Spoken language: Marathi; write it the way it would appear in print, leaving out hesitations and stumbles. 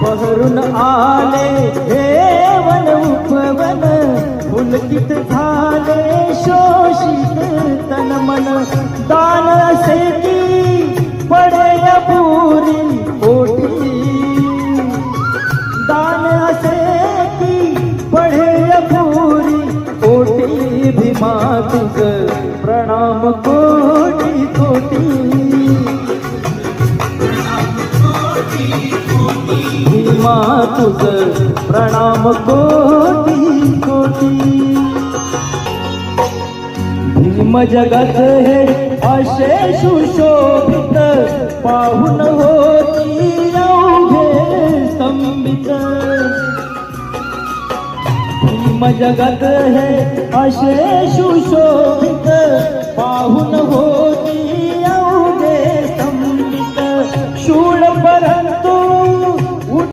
बहरून आले हे वन उपवन, पुलकित झाले शोषित तन मन. दान असे की पडे पुरी पोटी, दान असे की पडे पुरी पोटी. भीमा तुझ प्रणाम कोटी कोटी, भीमा तुझ प्रणाम कोटी कोटी. भीम जगत हे असे सुशोभित, पाहून होती अवघे स्तंभित. भीम जगत हे असे सुशोभित, पाहून हो